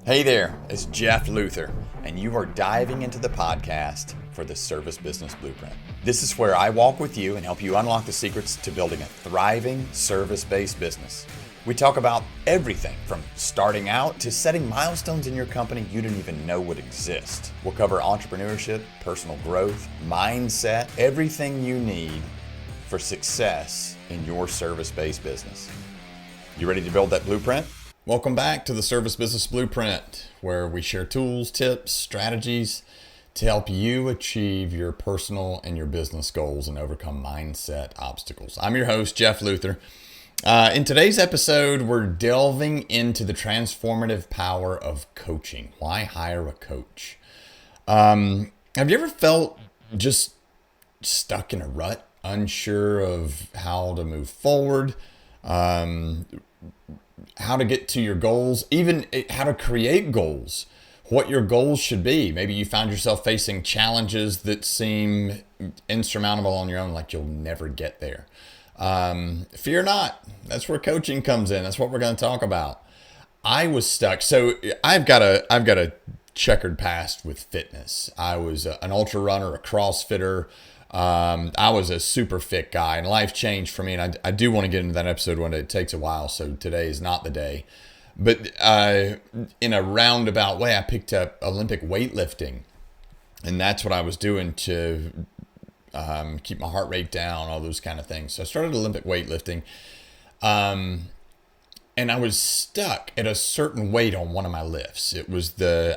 Hey there, it's Jeff Luther, and you are diving into the podcast for the Service Business Blueprint. This is where I walk with you and help you unlock the secrets to building a thriving service-based business. We talk about everything from starting out to setting milestones in your company you didn't even know would exist. We'll cover entrepreneurship, personal growth, mindset, everything you need for success in your service-based business. You ready to build that blueprint? Welcome back to the Service Business Blueprint, where we share tools, tips, strategies to help you achieve your personal and your business goals and overcome mindset obstacles. I'm your host, Jeff Luther. In today's episode, we're delving into the transformative power of coaching. Why hire a coach? Have you ever felt just stuck in a rut, unsure of how to move forward? How to get to your goals, even how to create goals, what your goals should be. Maybe you found yourself facing challenges that seem insurmountable on your own, like you'll never get there. Fear not. That's where coaching comes in. That's what we're going to talk about. I was stuck. So I've got a checkered past with fitness. I was an ultra runner, a CrossFitter. I was a super fit guy, and life changed for me. And I do want to get into that episode one day. It takes a while, so today is not the day. But in a roundabout way, I picked up Olympic weightlifting, and that's what I was doing to keep my heart rate down, all those kind of things. So I started Olympic weightlifting, and I was stuck at a certain weight on one of my lifts. It was the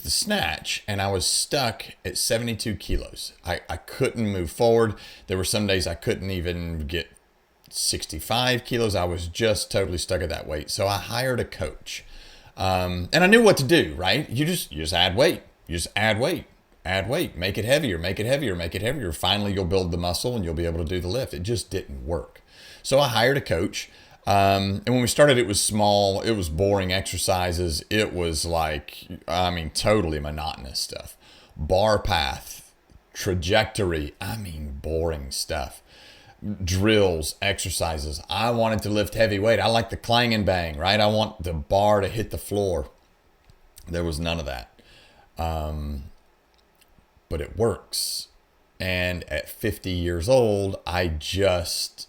snatch, and I was stuck at 72 kilos. I couldn't move forward. There were some days I couldn't even get 65 kilos. I was just totally stuck at that weight. So I hired a coach, and I knew what to do. Right? You just add weight. You just add weight. Make it heavier. Make it heavier. Make it heavier. Finally, you'll build the muscle, and you'll be able to do the lift. It just didn't work. So I hired a coach. And when we started, it was small. It was boring exercises. It was totally monotonous stuff. Bar path, trajectory, boring stuff. Drills, exercises. I wanted to lift heavy weight. I like the clang and bang, right? I want the bar to hit the floor. There was none of that. But it works. And at 50 years old, I just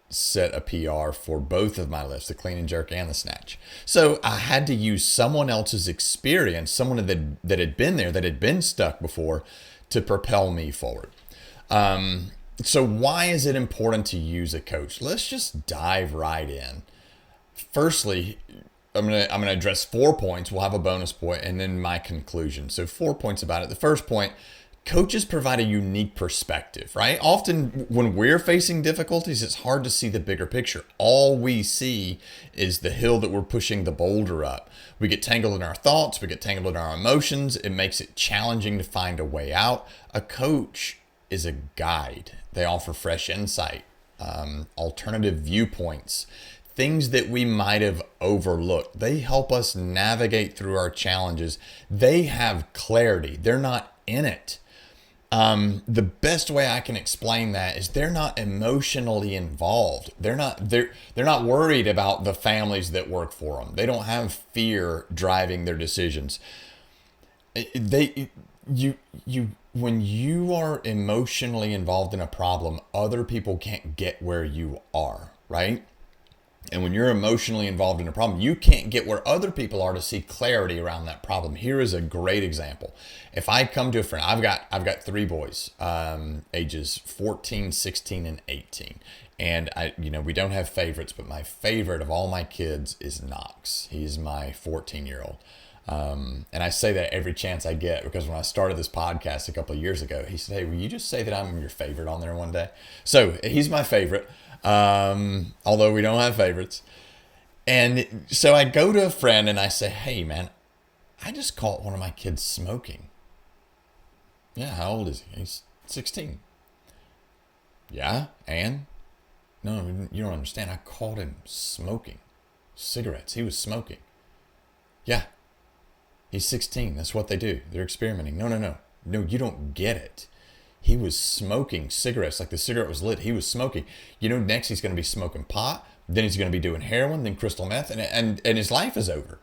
set a PR for both of my lifts, the clean and jerk and the snatch. So I had to use someone else's experience, someone that had been there, that had been stuck before, to propel me forward. So why is it important to use a coach? Let's just dive right in. Firstly, I'm gonna address 4 points. We'll have a bonus point and then my conclusion. So 4 points about it. The first point: coaches provide a unique perspective, right? Often when we're facing difficulties, it's hard to see the bigger picture. All we see is the hill that we're pushing the boulder up. We get tangled in our thoughts. We get tangled in our emotions. It makes it challenging to find a way out. A coach is a guide. They offer fresh insight, alternative viewpoints, things that we might have overlooked. They help us navigate through our challenges. They have clarity. They're not in it. The best way I can explain that is they're not emotionally involved. They're not worried about the families that work for them. They don't have fear driving their decisions. When you are emotionally involved in a problem, other people can't get where you are, right? And when you're emotionally involved in a problem, you can't get where other people are to see clarity around that problem. Here is a great example. If I come to a friend, I've got 3 boys, ages 14, 16, and 18. And we don't have favorites, but my favorite of all my kids is Knox. He's my 14-year-old. And I say that every chance I get, because when I started this podcast a couple of years ago, he said, "Hey, will you just say that I'm your favorite on there one day?" So he's my favorite. Although we don't have favorites. And so I go to a friend and I say, "Hey man, I just caught one of my kids smoking." "Yeah, how old is he?" "He's 16. "Yeah, and?" "No, you don't understand. I caught him smoking cigarettes. He was smoking." "Yeah, he's 16. That's what they do. They're experimenting." No, you don't get it. He was smoking cigarettes, like the cigarette was lit. He was smoking. Next he's going to be smoking pot. Then he's going to be doing heroin, then crystal meth, and his life is over.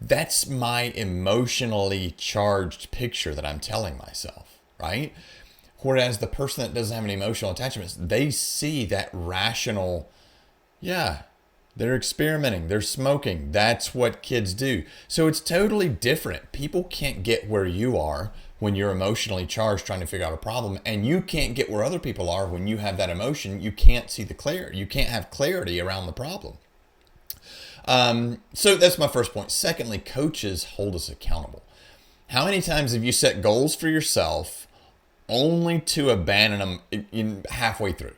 That's my emotionally charged picture that I'm telling myself, right? Whereas the person that doesn't have any emotional attachments, they see that rational, yeah, they're experimenting, they're smoking. That's what kids do. So it's totally different. People can't get where you are when you're emotionally charged trying to figure out a problem, and you can't get where other people are when you have that emotion. You can't see the clarity. You can't have clarity around the problem. So that's my first point. Secondly, coaches hold us accountable. How many times have you set goals for yourself only to abandon them halfway through?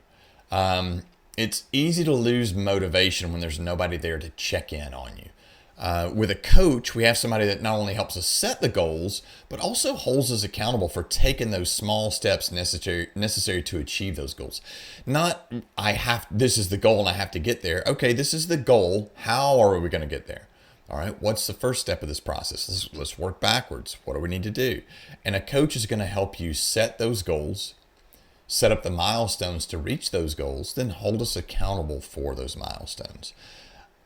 It's easy to lose motivation when there's nobody there to check in on you. With a coach, we have somebody that not only helps us set the goals, but also holds us accountable for taking those small steps necessary to achieve those goals. Not, this is the goal and I have to get there. Okay, this is the goal. How are we going to get there? All right, what's the first step of this process? Let's work backwards. What do we need to do? And a coach is going to help you set those goals, set up the milestones to reach those goals, then hold us accountable for those milestones.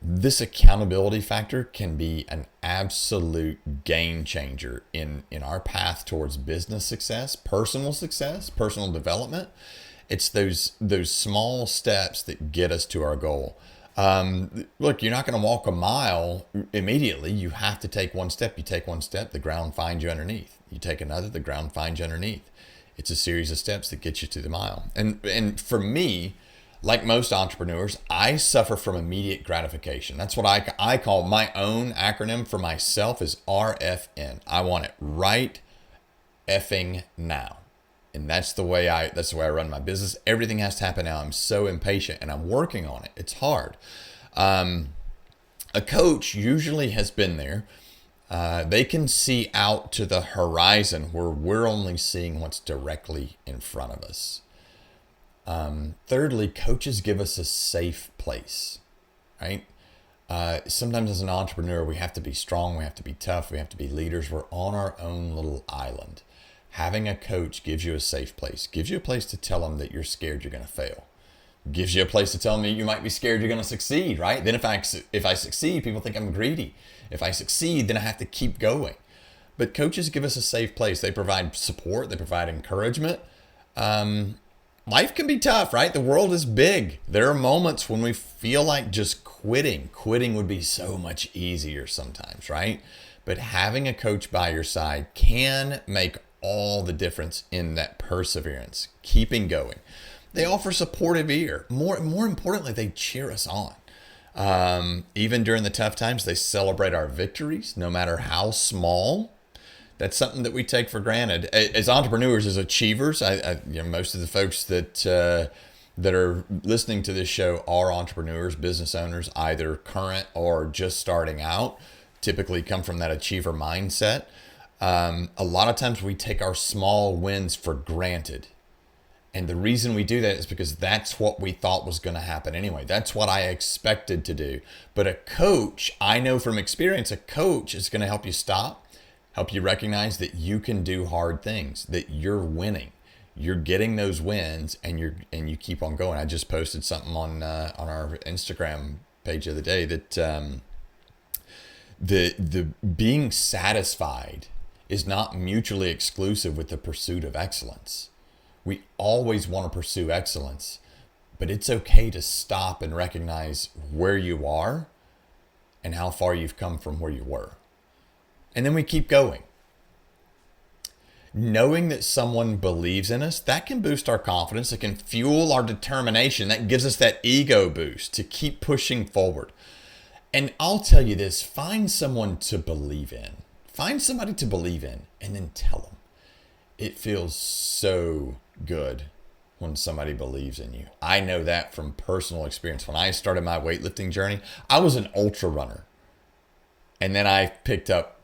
This accountability factor can be an absolute game changer in our path towards business success, personal development. It's those small steps that get us to our goal. Look, you're not going to walk a mile immediately. You have to take one step. You take one step, the ground finds you underneath. You take another, the ground finds you underneath. It's a series of steps that get you to the mile. And for me, like most entrepreneurs, I suffer from immediate gratification. That's what I call my own acronym for myself is RFN. I want it right effing now. And that's the way I run my business. Everything has to happen now. I'm so impatient and I'm working on it. It's hard. A coach usually has been there. They can see out to the horizon where we're only seeing what's directly in front of us. Thirdly, coaches give us a safe place, right? Sometimes as an entrepreneur, we have to be strong, we have to be tough, we have to be leaders. We're on our own little island. Having a coach gives you a safe place, gives you a place to tell them that you're scared you're going to fail, gives you a place to tell them you might be scared you're going to succeed, right? Then if I succeed, people think I'm greedy. If I succeed, then I have to keep going. But coaches give us a safe place. They provide support, they provide encouragement. Life can be tough, right? The world is big. There are moments when we feel like just quitting. Quitting would be so much easier sometimes, right? But having a coach by your side can make all the difference in that perseverance, keeping going. They offer supportive ear. More importantly, they cheer us on. Even during the tough times, they celebrate our victories, no matter how small. That's something that we take for granted as entrepreneurs, as achievers. Most of the folks that are listening to this show are entrepreneurs, business owners, either current or just starting out. Typically, come from that achiever mindset. A lot of times, we take our small wins for granted, and the reason we do that is because that's what we thought was going to happen anyway. That's what I expected to do. But a coach, I know from experience, a coach is going to help you stop. Help you recognize that you can do hard things, that you're winning, you're getting those wins, and you keep on going. I just posted something on our Instagram page the other day that the being satisfied is not mutually exclusive with the pursuit of excellence. We always want to pursue excellence, but it's okay to stop and recognize where you are and how far you've come from where you were. And then we keep going. Knowing that someone believes in us, that can boost our confidence. It can fuel our determination. That gives us that ego boost to keep pushing forward. And I'll tell you this, find someone to believe in. Find somebody to believe in and then tell them. It feels so good when somebody believes in you. I know that from personal experience. When I started my weightlifting journey, I was an ultra runner. And then I picked up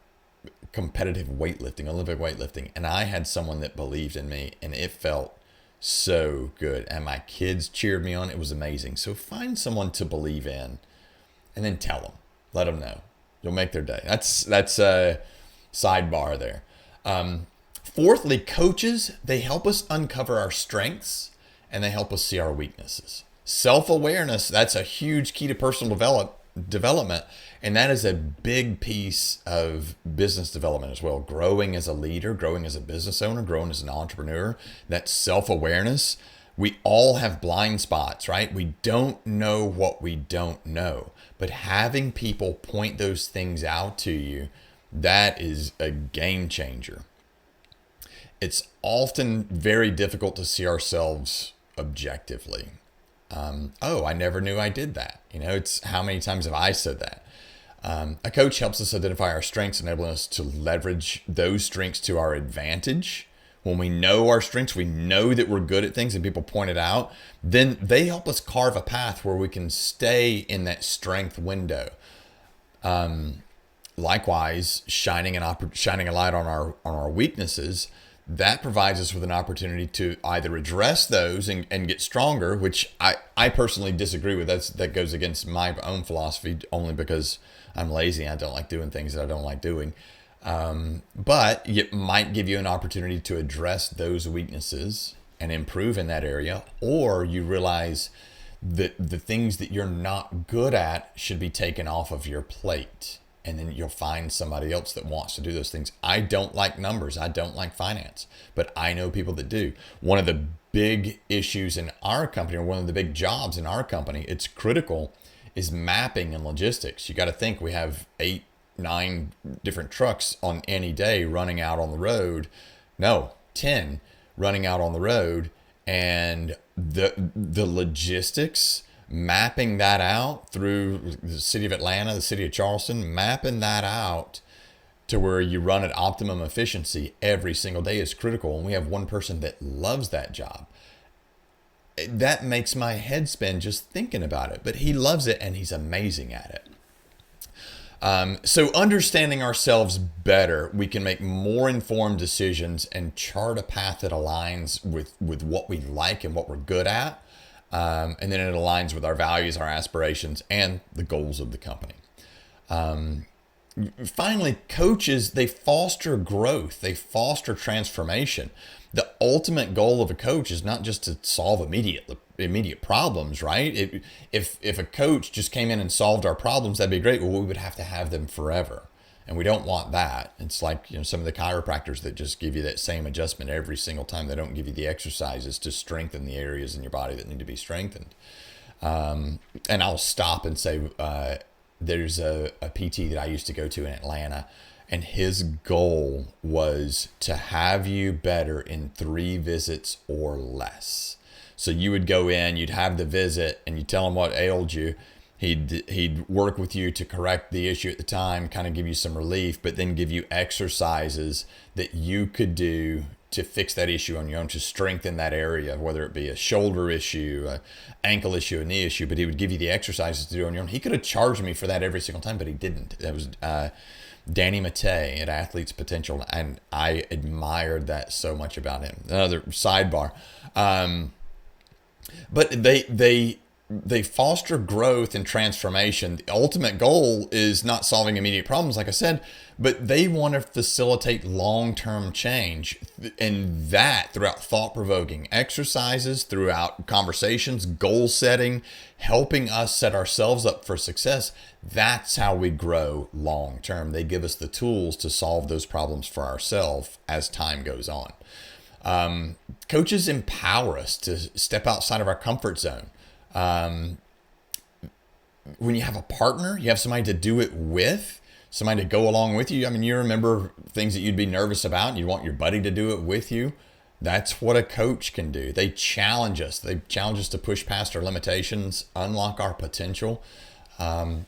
competitive weightlifting, Olympic weightlifting, and I had someone that believed in me, and it felt so good. And my kids cheered me on. It was amazing. So find someone to believe in and then tell them, let them know. You'll make their day. That's a sidebar there. Fourthly, coaches, they help us uncover our strengths and they help us see our weaknesses. Self-awareness, that's a huge key to personal development. And that is a big piece of business development as well. Growing as a leader, growing as a business owner, growing as an entrepreneur, that self-awareness. We all have blind spots, right? We don't know what we don't know. But having people point those things out to you, that is a game changer. It's often very difficult to see ourselves objectively. Oh, I never knew I did that. It's how many times have I said that? A coach helps us identify our strengths, enabling us to leverage those strengths to our advantage. When we know our strengths, we know that we're good at things and people point it out, then they help us carve a path where we can stay in that strength window. Likewise, shining a light on our weaknesses, that provides us with an opportunity to either address those and get stronger, which I personally disagree with. That goes against my own philosophy, only because I'm lazy. I don't like doing things that I don't like doing. But it might give you an opportunity to address those weaknesses and improve in that area, or you realize that the things that you're not good at should be taken off of your plate. And then you'll find somebody else that wants to do those things. I don't like numbers. I don't like finance, but I know people that do. One of the big issues in our company, or one of the big jobs in our company, it's critical, is mapping and logistics. You got to think we have 8, 9 different trucks on any day running out on the road. No, 10 running out on the road. And the logistics, mapping that out through the city of Atlanta, the city of Charleston, mapping that out to where you run at optimum efficiency every single day is critical. And we have one person that loves that job. That makes my head spin just thinking about it, but he loves it and he's amazing at it. So understanding ourselves better, we can make more informed decisions and chart a path that aligns with what we like and what we're good at. And then it aligns with our values, our aspirations, and the goals of the company. Finally, coaches, they foster growth. They foster transformation. The ultimate goal of a coach is not just to solve immediate problems, right? If a coach just came in and solved our problems, that'd be great. Well, we would have to have them forever. And we don't want that. It's like, some of the chiropractors that just give you that same adjustment every single time. They don't give you the exercises to strengthen the areas in your body that need to be strengthened. And I'll stop and say, there's a PT that I used to go to in Atlanta, and his goal was to have you better in 3 visits or less. So you would go in, you'd have the visit, and you tell him what ailed you. He'd work with you to correct the issue at the time, kind of give you some relief, but then give you exercises that you could do to fix that issue on your own, to strengthen that area, whether it be a shoulder issue, an ankle issue, a knee issue. But he would give you the exercises to do on your own. He could have charged me for that every single time, but he didn't. That was Danny Mattei at Athletes Potential, and I admired that so much about him. Another sidebar. But they foster growth and transformation. The ultimate goal is not solving immediate problems, like I said, but they want to facilitate long-term change. And that throughout thought-provoking exercises, throughout conversations, goal setting, helping us set ourselves up for success. That's how we grow long-term. They give us the tools to solve those problems for ourselves as time goes on. Coaches empower us to step outside of our comfort zone. When you have a partner, you have somebody to do it with, somebody to go along with you. I mean, you remember things that you'd be nervous about and you want your buddy to do it with you. That's what a coach can do. They challenge us. They challenge us to push past our limitations, unlock our potential, and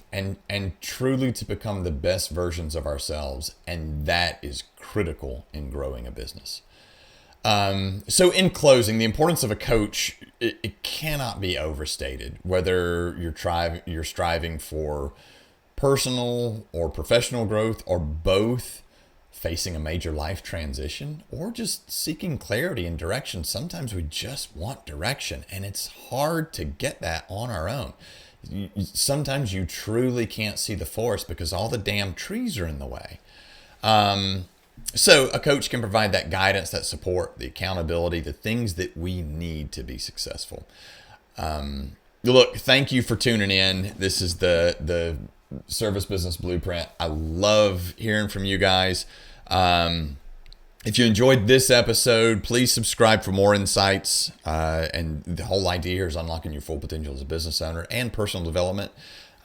truly to become the best versions of ourselves. And that is critical in growing a business. So in closing, the importance of a coach, it cannot be overstated. Whether you're striving for personal or professional growth, or both, facing a major life transition, or just seeking clarity and direction. Sometimes we just want direction, and it's hard to get that on our own. Sometimes you truly can't see the forest because all the damn trees are in the way. So a coach can provide that guidance, that support, the accountability, the things that we need to be successful. Look, thank you for tuning in. This is the Service Business Blueprint. I love hearing from you guys. If you enjoyed this episode, please subscribe for more insights. And the whole idea here is unlocking your full potential as a business owner and personal development.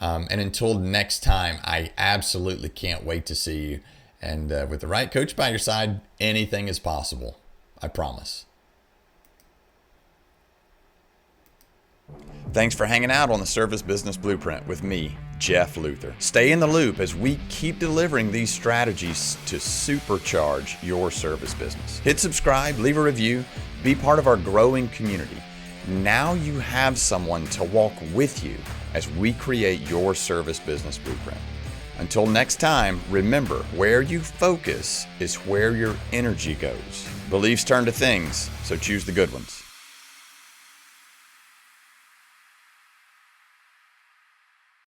And until next time, I absolutely can't wait to see you. And with the right coach by your side, anything is possible. I promise. Thanks for hanging out on the Service Business Blueprint with me, Jeff Luther. Stay in the loop as we keep delivering these strategies to supercharge your service business. Hit subscribe, leave a review, be part of our growing community. Now you have someone to walk with you as we create your service business blueprint. Until next time, remember, where you focus is where your energy goes. Beliefs turn to things, so choose the good ones.